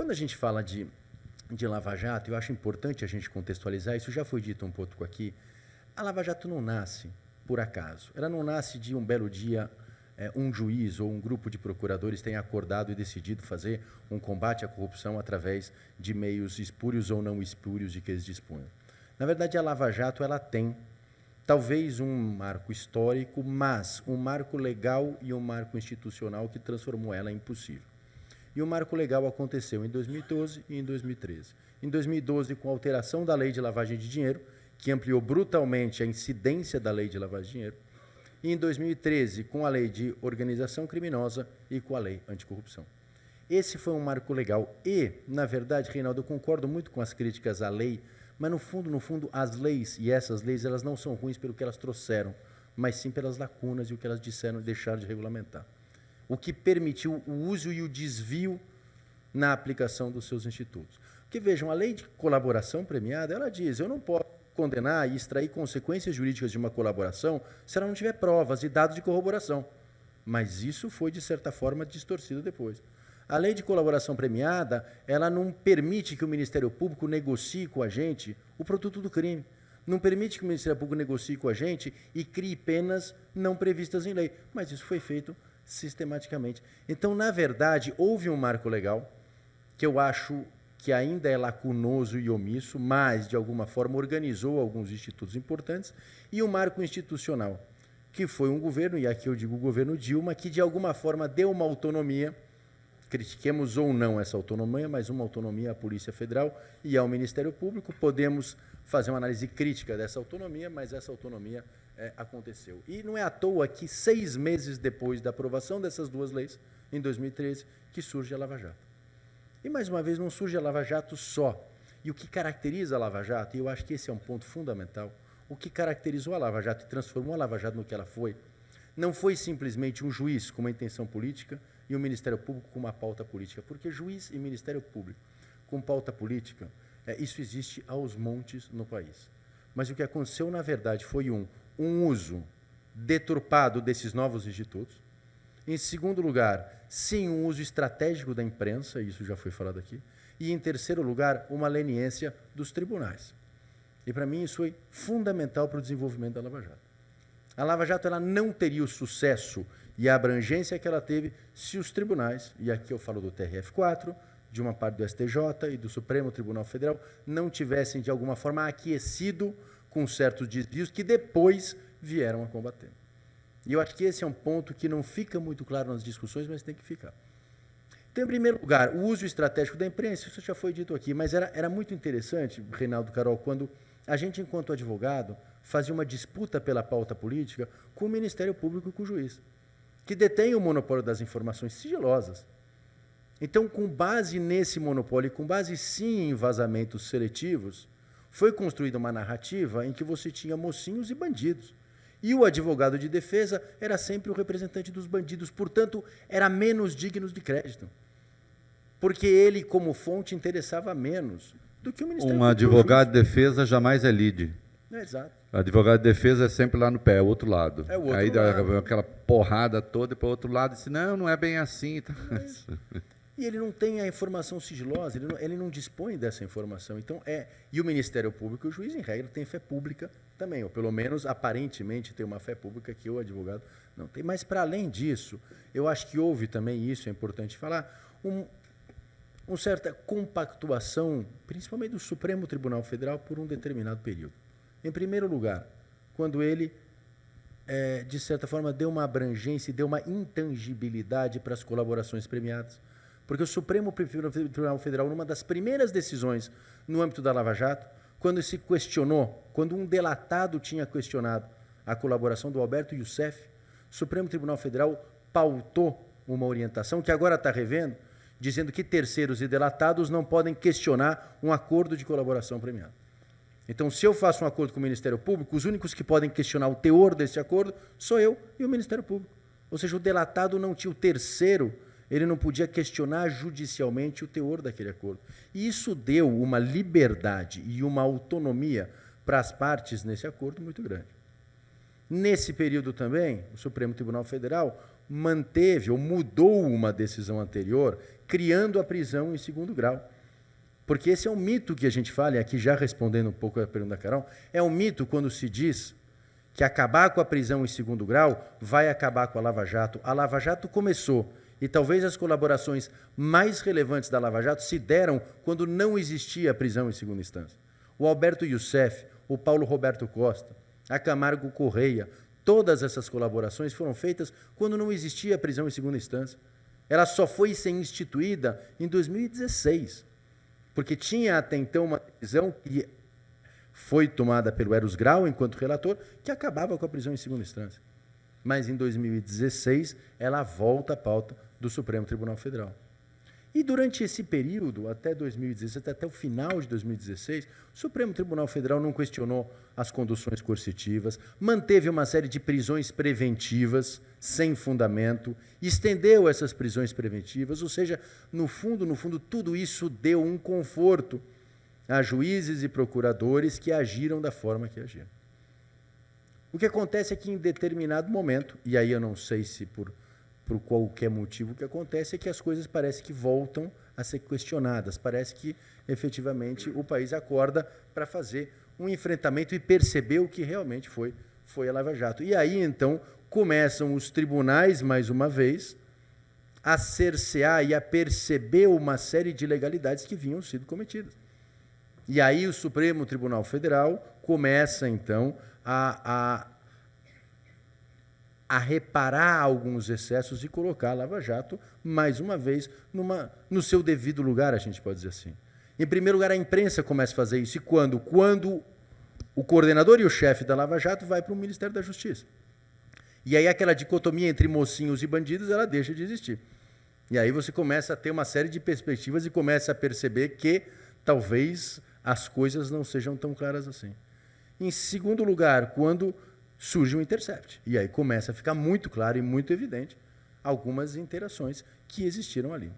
Quando a gente fala de Lava Jato, eu acho importante a gente contextualizar, isso já foi dito um pouco aqui, a Lava Jato não nasce por acaso. Ela não nasce de um belo dia, um juiz ou um grupo de procuradores tenha acordado e decidido fazer um combate à corrupção através de meios espúrios ou não espúrios de que eles dispunham. Na verdade, a Lava Jato ela tem talvez um marco histórico, mas um marco legal e um marco institucional que transformou ela em impossível. E o marco legal aconteceu em 2012 e em 2013. Em 2012, com a alteração da lei de lavagem de dinheiro, que ampliou brutalmente a incidência da lei de lavagem de dinheiro, e em 2013, com a lei de organização criminosa e com a lei anticorrupção. Esse foi um marco legal. E, na verdade, Reinaldo, eu concordo muito com as críticas à lei, mas, no fundo, as leis, e essas leis, elas não são ruins pelo que elas trouxeram, mas sim pelas lacunas e o que elas disseram e deixaram de regulamentar. O que permitiu o uso e o desvio na aplicação dos seus institutos. Porque, vejam, a lei de colaboração premiada, ela diz, eu não posso condenar e extrair consequências jurídicas de uma colaboração se ela não tiver provas e dados de corroboração. Mas isso foi, de certa forma, distorcido depois. A lei de colaboração premiada, ela não permite que o Ministério Público negocie com a gente o produto do crime. Não permite que o Ministério Público negocie com a gente e crie penas não previstas em lei. Mas isso foi feito sistematicamente. Então, na verdade, houve um marco legal que eu acho que ainda é lacunoso e omisso, mas, de alguma forma, organizou alguns institutos importantes, e um marco institucional, que foi um governo, e aqui eu digo o governo Dilma, que, de alguma forma, deu uma autonomia, critiquemos ou não essa autonomia, mas uma autonomia à Polícia Federal e ao Ministério Público. Podemos fazer uma análise crítica dessa autonomia, mas essa autonomia aconteceu. E não é à toa que, 6 meses depois da aprovação dessas duas leis, em 2013, que surge a Lava Jato. E, mais uma vez, não surge a Lava Jato só. E o que caracteriza a Lava Jato, e eu acho que esse é um ponto fundamental, o que caracterizou a Lava Jato e transformou a Lava Jato no que ela foi, não foi simplesmente um juiz com uma intenção política e o Ministério Público com uma pauta política. Porque juiz e Ministério Público com pauta política, isso existe aos montes no país. Mas o que aconteceu, na verdade, foi um uso deturpado desses novos institutos. Em segundo lugar, sim, um uso estratégico da imprensa, isso já foi falado aqui. E, em terceiro lugar, uma leniência dos tribunais. E, para mim, isso foi fundamental para o desenvolvimento da Lava Jato. A Lava Jato ela não teria o sucesso e a abrangência que ela teve se os tribunais, e aqui eu falo do TRF4, de uma parte do STJ e do Supremo Tribunal Federal, não tivessem, de alguma forma, aquecido com certos desvios que depois vieram a combater. E eu acho que esse é um ponto que não fica muito claro nas discussões, mas tem que ficar. Então, em primeiro lugar, o uso estratégico da imprensa, isso já foi dito aqui, mas era muito interessante, Reinaldo, Carol, quando a gente, enquanto advogado, fazia uma disputa pela pauta política com o Ministério Público e com o juiz, que detém o monopólio das informações sigilosas. Então, com base nesse monopólio e com base, sim, em vazamentos seletivos, foi construída uma narrativa em que você tinha mocinhos e bandidos. E o advogado de defesa era sempre o representante dos bandidos, portanto, era menos digno de crédito. Porque ele, como fonte, interessava menos do que o Ministério Público. Um advogado de defesa jamais é lead. Exato. O advogado de defesa é sempre lá no pé, é o outro lado. É o outro Aí lado. dá aquela porrada toda para o outro lado e diz, não é bem assim. E ele não tem a informação sigilosa, ele não dispõe dessa informação. Então, e o Ministério Público e o juiz, em regra, tem fé pública também, ou pelo menos, aparentemente, tem uma fé pública que o advogado não tem. Mas, para além disso, eu acho que houve também, isso é importante falar, uma certa compactuação, principalmente do Supremo Tribunal Federal, por um determinado período. Em primeiro lugar, quando ele, de certa forma, deu uma abrangência e deu uma intangibilidade para as colaborações premiadas. Porque o Supremo Tribunal Federal, numa das primeiras decisões no âmbito da Lava Jato, quando se questionou, quando um delatado tinha questionado a colaboração do Alberto Youssef, o Supremo Tribunal Federal pautou uma orientação que agora está revendo, dizendo que terceiros e delatados não podem questionar um acordo de colaboração premiada. Então, se eu faço um acordo com o Ministério Público, os únicos que podem questionar o teor desse acordo sou eu e o Ministério Público. Ou seja, o delatado não tinha o terceiro, ele não podia questionar judicialmente o teor daquele acordo. E isso deu uma liberdade e uma autonomia para as partes nesse acordo muito grande. Nesse período também, o Supremo Tribunal Federal manteve ou mudou uma decisão anterior criando a prisão em segundo grau. Porque esse é um mito que a gente fala, e aqui já respondendo um pouco a pergunta da Carol, é um mito quando se diz que acabar com a prisão em segundo grau vai acabar com a Lava Jato. A Lava Jato começou, e talvez as colaborações mais relevantes da Lava Jato se deram quando não existia a prisão em segunda instância. O Alberto Youssef, o Paulo Roberto Costa, a Camargo Correia, todas essas colaborações foram feitas quando não existia a prisão em segunda instância. Ela só foi ser instituída em 2016, porque tinha até então uma decisão que foi tomada pelo Eros Grau, enquanto relator, que acabava com a prisão em segunda instância. Mas, em 2016, ela volta à pauta do Supremo Tribunal Federal. E, durante esse período, até 2016, até o final de 2016, o Supremo Tribunal Federal não questionou as conduções coercitivas, manteve uma série de prisões preventivas sem fundamento, estendeu essas prisões preventivas, ou seja, no fundo, tudo isso deu um conforto a juízes e procuradores que agiram da forma que agiram. O que acontece é que, em determinado momento, e aí eu não sei se por qualquer motivo, o que acontece é que as coisas parecem que voltam a ser questionadas, parece que, efetivamente, o país acorda para fazer um enfrentamento e perceber o que realmente foi a Lava Jato. E aí, então, começam os tribunais, mais uma vez, a cercear e a perceber uma série de ilegalidades que vinham sido cometidas. E aí o Supremo Tribunal Federal começa, então, a reparar alguns excessos e colocar a Lava Jato, mais uma vez, no seu devido lugar, a gente pode dizer assim. Em primeiro lugar, a imprensa começa a fazer isso. E quando? Quando o coordenador e o chefe da Lava Jato vai para o Ministério da Justiça. E aí aquela dicotomia entre mocinhos e bandidos, ela deixa de existir. E aí você começa a ter uma série de perspectivas e começa a perceber que talvez as coisas não sejam tão claras assim. Em segundo lugar, quando surge o Intercept. E aí começa a ficar muito claro e muito evidente algumas interações que existiram ali.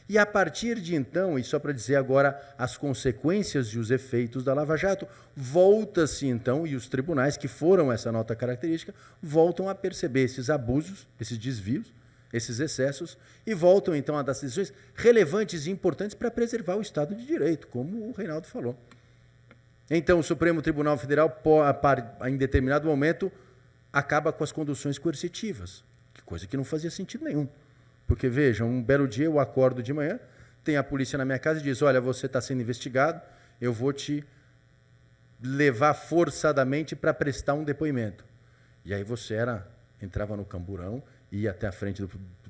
E a partir de então, e só para dizer agora as consequências e os efeitos da Lava Jato, volta-se então, e os tribunais que foram essa nota característica, voltam a perceber esses abusos, esses desvios, esses excessos, e voltam então a dar decisões relevantes e importantes para preservar o Estado de Direito, como o Reinaldo falou. Então, o Supremo Tribunal Federal, em determinado momento, acaba com as conduções coercitivas, coisa que não fazia sentido nenhum. Porque, veja, um belo dia eu acordo de manhã, tem a polícia na minha casa e diz, olha, você está sendo investigado, eu vou te levar forçadamente para prestar um depoimento. E aí você entrava no camburão, ia até a frente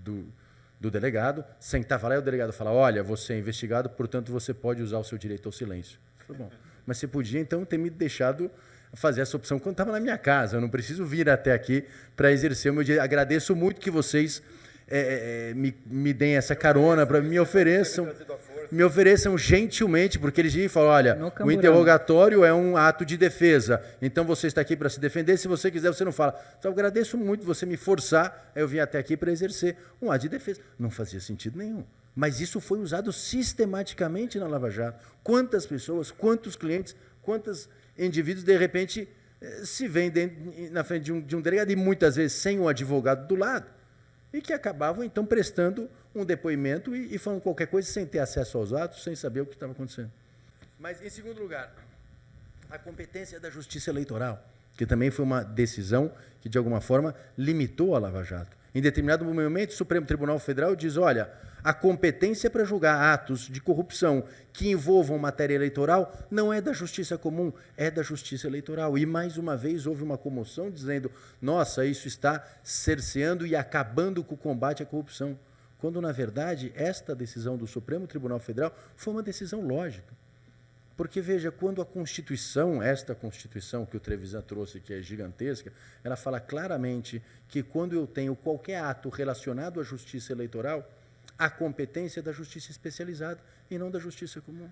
do delegado, sentava lá e o delegado falava, olha, você é investigado, portanto você pode usar o seu direito ao silêncio. Eu falei, bom, mas você podia então ter me deixado fazer essa opção quando estava na minha casa, eu não preciso vir até aqui para exercer o meu direito. Agradeço muito que vocês me deem essa carona, me ofereçam gentilmente, porque eles dizem, falam, olha, o interrogatório é um ato de defesa, então você está aqui para se defender, se você quiser, você não fala. Então, eu agradeço muito você me forçar, eu vim até aqui para exercer um ato de defesa. Não fazia sentido nenhum. Mas isso foi usado sistematicamente na Lava Jato. Quantas pessoas, quantos clientes, quantos indivíduos, de repente, se veem na frente de um delegado, e muitas vezes sem um advogado do lado, e que acabavam, então, prestando um depoimento e falando qualquer coisa sem ter acesso aos atos, sem saber o que estava acontecendo. Mas, em segundo lugar, a competência da Justiça Eleitoral, que também foi uma decisão que, de alguma forma, limitou a Lava Jato. Em determinado momento, o Supremo Tribunal Federal diz, olha, a competência para julgar atos de corrupção que envolvam matéria eleitoral não é da Justiça Comum, é da Justiça Eleitoral. E, mais uma vez, houve uma comoção dizendo, nossa, isso está cerceando e acabando com o combate à corrupção. Quando, na verdade, esta decisão do Supremo Tribunal Federal foi uma decisão lógica. Porque, veja, quando a Constituição, esta Constituição que o Trevisan trouxe, que é gigantesca, ela fala claramente que quando eu tenho qualquer ato relacionado à justiça eleitoral, a competência é da justiça especializada e não da justiça comum.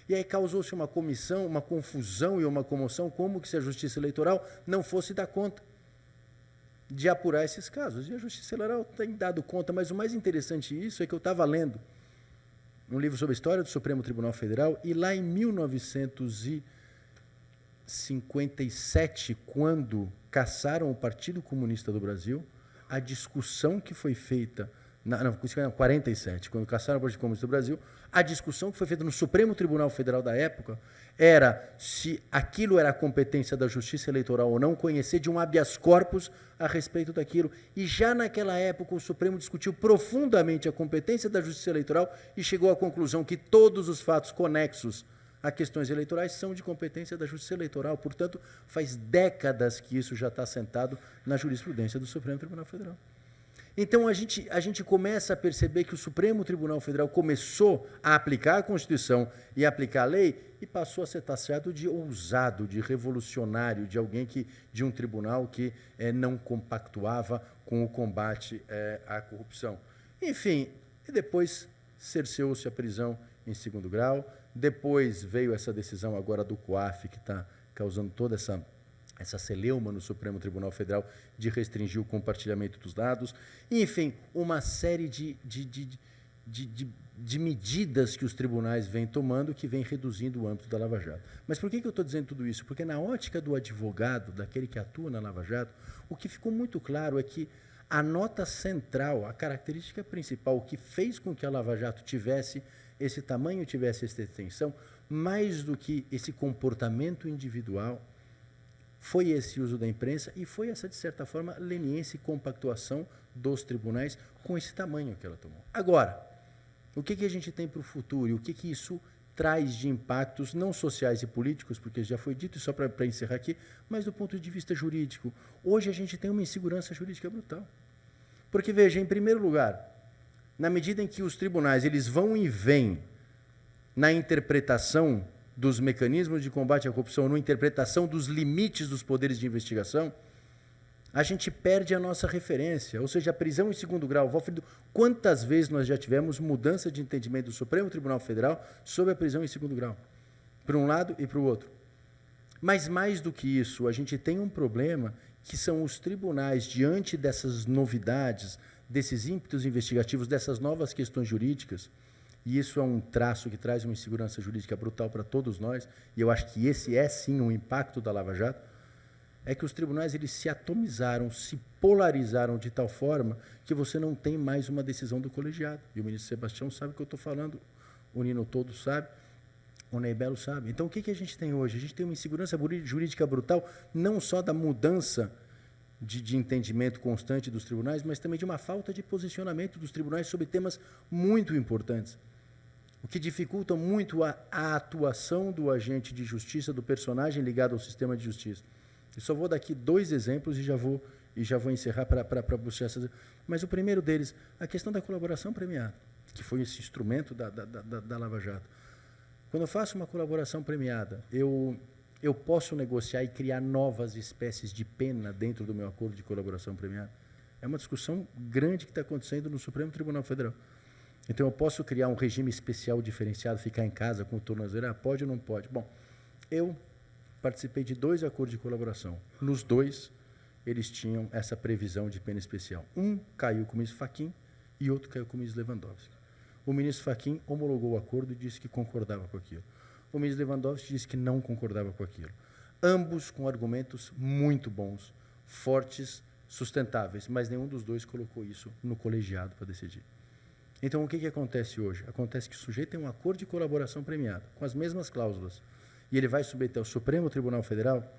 E aí causou-se uma confusão e uma comoção, como que se a justiça eleitoral não fosse dar conta de apurar esses casos. E a justiça eleitoral tem dado conta, mas o mais interessante disso é que eu estava lendo um livro sobre a história do Supremo Tribunal Federal, e lá em 1957, quando cassaram o Partido Comunista do Brasil, a discussão que foi feita Não, 47, quando cassaram o Partido Comunista do Brasil, a discussão que foi feita no Supremo Tribunal Federal da época era se aquilo era competência da Justiça Eleitoral ou não, conhecer de um habeas corpus a respeito daquilo. E já naquela época o Supremo discutiu profundamente a competência da Justiça Eleitoral e chegou à conclusão que todos os fatos conexos a questões eleitorais são de competência da Justiça Eleitoral. Portanto, faz décadas que isso já está assentado na jurisprudência do Supremo Tribunal Federal. Então, a gente começa a perceber que o Supremo Tribunal Federal começou a aplicar a Constituição e a aplicar a lei e passou a ser taxado de ousado, de revolucionário, de alguém de um tribunal que não compactuava com o combate à corrupção. Enfim, e depois cerceou-se a prisão em segundo grau, depois veio essa decisão agora do COAF, que está causando toda essa celeuma no Supremo Tribunal Federal de restringir o compartilhamento dos dados. Enfim, uma série de medidas que os tribunais vêm tomando que vem reduzindo o âmbito da Lava Jato. Mas por que eu estou dizendo tudo isso? Porque na ótica do advogado, daquele que atua na Lava Jato, o que ficou muito claro é que a nota central, a característica principal, o que fez com que a Lava Jato tivesse esse tamanho, tivesse essa extensão, mais do que esse comportamento individual, foi esse uso da imprensa e foi essa, de certa forma, leniência e compactuação dos tribunais com esse tamanho que ela tomou. Agora, o que a gente tem para o futuro e o que isso traz de impactos não sociais e políticos, porque já foi dito, e só para encerrar aqui, mas do ponto de vista jurídico. Hoje a gente tem uma insegurança jurídica brutal. Porque, veja, em primeiro lugar, na medida em que os tribunais eles vão e vêm na interpretação dos mecanismos de combate à corrupção, na interpretação dos limites dos poderes de investigação, a gente perde a nossa referência. Ou seja, a prisão em segundo grau. Quantas vezes nós já tivemos mudança de entendimento do Supremo Tribunal Federal sobre a prisão em segundo grau? Para um lado e para o outro. Mas, mais do que isso, a gente tem um problema que são os tribunais, diante dessas novidades, desses ímpetos investigativos, dessas novas questões jurídicas, e isso é um traço que traz uma insegurança jurídica brutal para todos nós, e eu acho que esse é, sim, um impacto da Lava Jato, é que os tribunais eles se atomizaram, se polarizaram de tal forma que você não tem mais uma decisão do colegiado. E o ministro Sebastião sabe o que eu estou falando, o Nino todo sabe, o Ney Belo sabe. Então, o que a gente tem hoje? A gente tem uma insegurança jurídica brutal, não só da mudança de entendimento constante dos tribunais, mas também de uma falta de posicionamento dos tribunais sobre temas muito importantes, o que dificulta muito a atuação do agente de justiça, do personagem ligado ao sistema de justiça. Eu só vou dar aqui 2 exemplos e já vou encerrar para buscar essas. Mas o primeiro deles, a questão da colaboração premiada, que foi esse instrumento da Lava Jato. Quando eu faço uma colaboração premiada, eu posso negociar e criar novas espécies de pena dentro do meu acordo de colaboração premiada? É uma discussão grande que está acontecendo no Supremo Tribunal Federal. Então, eu posso criar um regime especial diferenciado, ficar em casa com o tornozeleiro? Pode ou não pode? Bom, eu participei de 2 acordos de colaboração. Nos 2, eles tinham essa previsão de pena especial. Um caiu com o ministro Fachin e outro caiu com o ministro Lewandowski. O ministro Fachin homologou o acordo e disse que concordava com aquilo. O ministro Lewandowski disse que não concordava com aquilo. Ambos com argumentos muito bons, fortes, sustentáveis, mas nenhum dos 2 colocou isso no colegiado para decidir. Então, o que acontece hoje? Acontece que o sujeito tem um acordo de colaboração premiado, com as mesmas cláusulas, e ele vai submeter ao Supremo Tribunal Federal.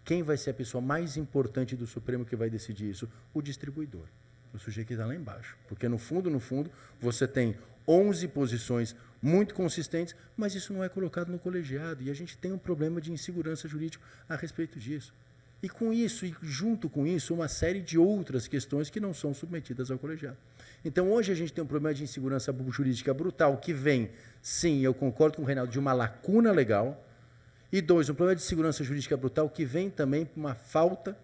Quem vai ser a pessoa mais importante do Supremo que vai decidir isso? O distribuidor, o sujeito que está lá embaixo. Porque, no fundo, você tem 11 posições muito consistentes, mas isso não é colocado no colegiado, e a gente tem um problema de insegurança jurídica a respeito disso. E com isso, e junto com isso, uma série de outras questões que não são submetidas ao colegiado. Então, hoje a gente tem um problema de insegurança jurídica brutal, que vem, sim, eu concordo com o Reinaldo, de uma lacuna legal, e 2, um problema de segurança jurídica brutal que vem também por uma falta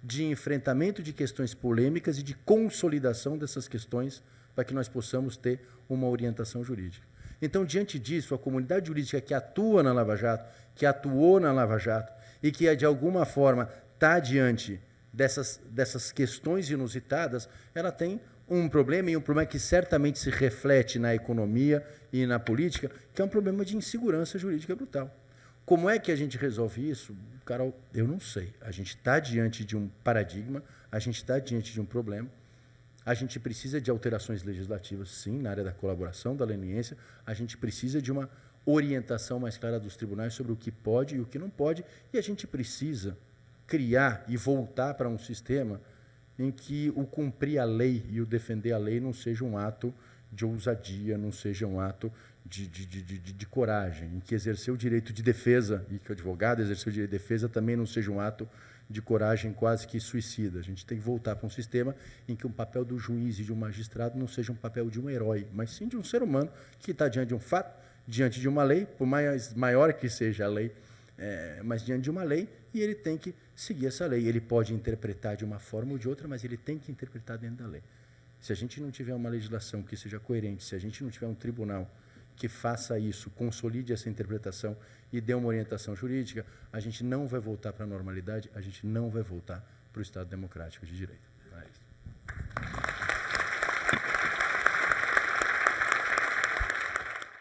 de enfrentamento de questões polêmicas e de consolidação dessas questões para que nós possamos ter uma orientação jurídica. Então, diante disso, a comunidade jurídica que atua na Lava Jato, que atuou na Lava Jato e que, de alguma forma, está diante dessas questões inusitadas, ela tem um problema, e um problema que certamente se reflete na economia e na política, que é um problema de insegurança jurídica brutal. Como é que a gente resolve isso? Carol, eu não sei. A gente está diante de um paradigma, a gente está diante de um problema. A gente precisa de alterações legislativas, sim, na área da colaboração, da leniência. A gente precisa de uma orientação mais clara dos tribunais sobre o que pode e o que não pode. E a gente precisa criar e voltar para um sistema em que o cumprir a lei e o defender a lei não seja um ato de ousadia, não seja um ato de coragem, em que exercer o direito de defesa, e que o advogado exercer o direito de defesa também não seja um ato de coragem quase que suicida. A gente tem que voltar para um sistema em que o papel do juiz e de um magistrado não seja um papel de um herói, mas sim de um ser humano que está diante de um fato, diante de uma lei, por mais maior que seja a lei, mas diante de uma lei, e ele tem que seguir essa lei. Ele pode interpretar de uma forma ou de outra, mas ele tem que interpretar dentro da lei. Se a gente não tiver uma legislação que seja coerente, se a gente não tiver um tribunal que faça isso, consolide essa interpretação e dê uma orientação jurídica, a gente não vai voltar para a normalidade, a gente não vai voltar para o Estado democrático de direito.